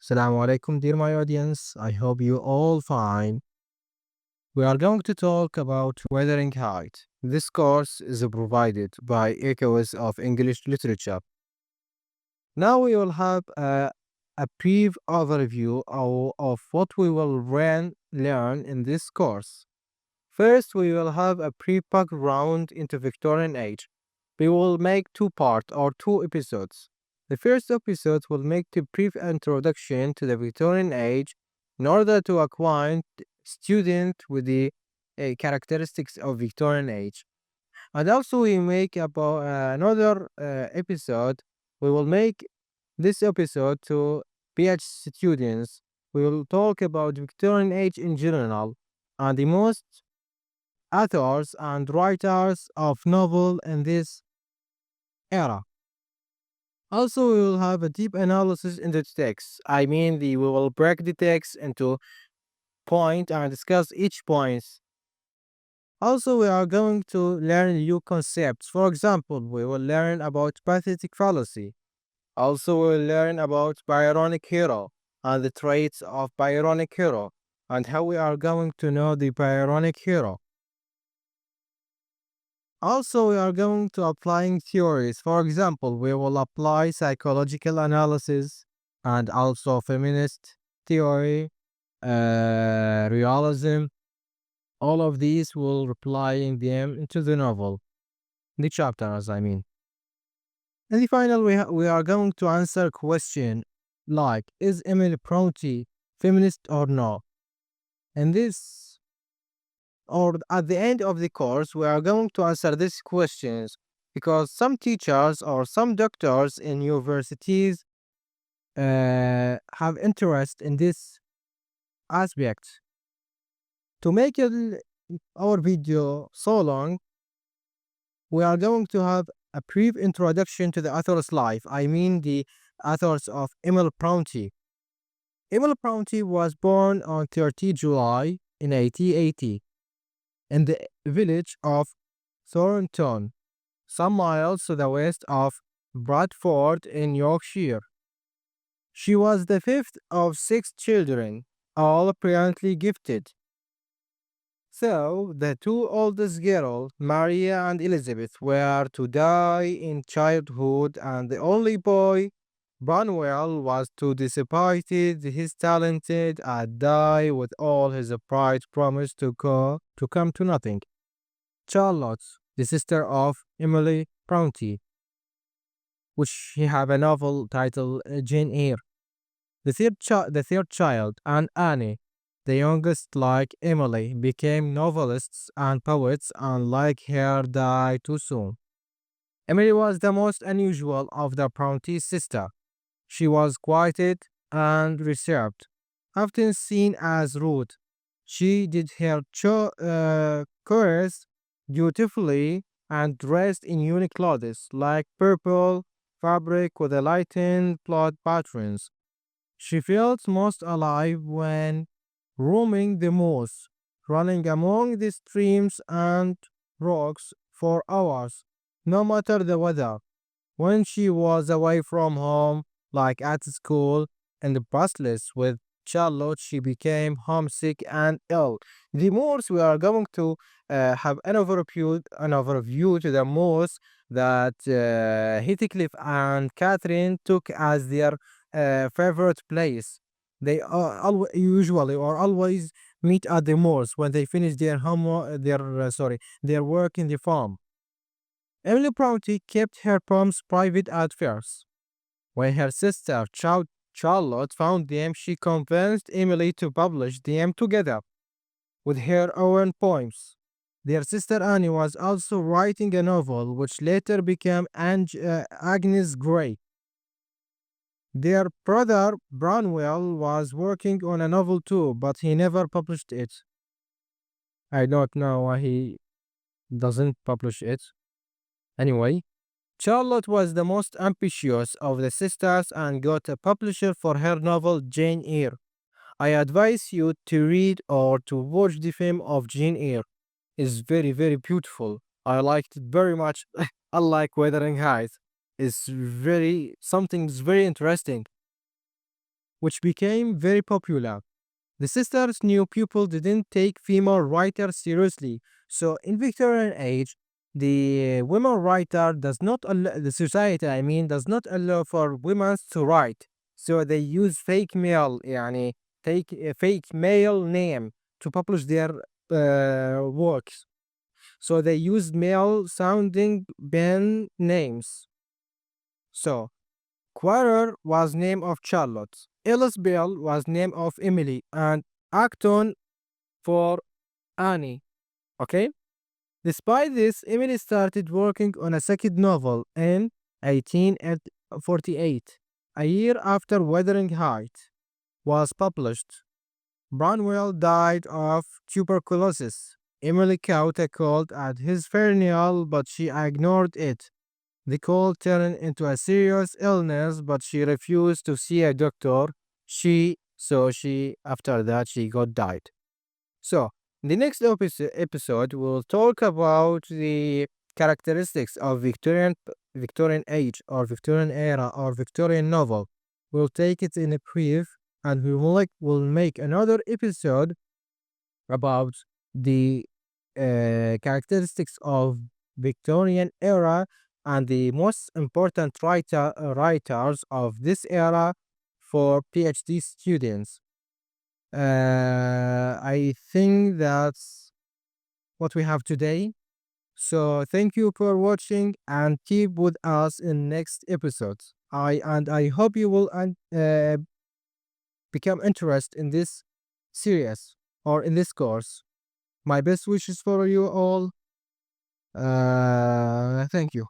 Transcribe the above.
Assalamu alaikum, dear my audience. I hope you all fine. We are going to talk about Wuthering Heights. This course is provided by Echoes of English Literature. Now we will have a brief overview of what we will learn in this course. First, we will have a brief background into Victorian age. We will make two parts or two episodes. The first episode will make a brief introduction to the Victorian age in order to acquaint student with the characteristics of Victorian age. And also we make about another episode. We will make this episode to PhD students. We will talk about Victorian age in general and the most authors and writers of novel in this era. Also, we will have a deep analysis in the text. We will break the text into point and discuss each point. Also, we are going to learn new concepts. For example, we will learn about pathetic fallacy. Also, we will learn about Byronic hero and the traits of Byronic hero and how we are going to know the Byronic hero. Also, we are going to applying theories. For example, we will apply psychological analysis and also feminist theory, realism. All of these will applying them into the novel, the chapters, I mean. In the final, we are going to answer a question like, is Emily Bronte feminist or no? And this or at the end of the course, we are going to answer these questions because some teachers or some doctors in universities have interest in this aspect. To make our video so long, we are going to have a brief introduction to the author's life. The authors of Emil Bronte. Emil Bronte was born on 30 July in 1880 in the village of Thornton, some miles to the west of Bradford in Yorkshire. She was the fifth of six children, all apparently gifted. So, the two oldest girls, Maria and Elizabeth, were to die in childhood, and the only boy, Branwell, was too disappointed his talented and die with all his bright promise to come to nothing. Charlotte, the sister of Emily Bronte, which she have a novel titled Jane Eyre. The third child, and Annie, the youngest, like Emily, became novelists and poets, and like her, died too soon. Emily was the most unusual of the Bronte sisters. She was quiet and reserved, often seen as rude. She did her chores beautifully and dressed in unique clothes like purple fabric with a lightened blood patterns. She felt most alive when roaming the moors, running among the streams and rocks for hours, no matter the weather. When she was away from home, like at school, and restless with Charlotte, she became homesick and ill. The moors we are going to have an overview to the moors that Heathcliff and Catherine took as their favorite place. They usually or always meet at the moors when they finish their their work in the farm. Emily Bronte kept her poems private at first. When her sister Charlotte found them, she convinced Emily to publish them together with her own poems. Their sister Annie was also writing a novel which later became Agnes Grey. Their brother Branwell was working on a novel too, but he never published it. I don't know why he doesn't publish it. Anyway, Charlotte was the most ambitious of the sisters and got a publisher for her novel Jane Eyre. I advise you to read or to watch the film of Jane Eyre. It's very, very beautiful. I liked it very much. Unlike Wuthering Heights, it's very something's very interesting. which became very popular. The sisters knew people didn't take female writers seriously. So in Victorian age, the women writer does not allow, the society, I mean, does not allow for women to write. So they use fake male, يعني take a fake male name to publish their works. So they used male sounding pen names. So Quarrer was name of Charlotte, Ellis Bell was name of Emily, and Acton for Annie. Okay? Despite this, Emily started working on a second novel in 1848, a year after Wuthering Heights was published. Branwell died of tuberculosis. Emily caught a cold at his funeral, but she ignored it. The cold turned into a serious illness, but she refused to see a doctor. After that, she got died. So, in the next episode, we'll talk about the characteristics of Victorian age or Victorian era or Victorian novel. We'll take it in a brief, and we'll make another episode about the characteristics of Victorian era and the most important writers of this era for PhD students. I think that's what we have today. So thank you for watching and keep with us in next episodes. I hope you will become interested in this series or in this course. My best wishes for you all. Thank you.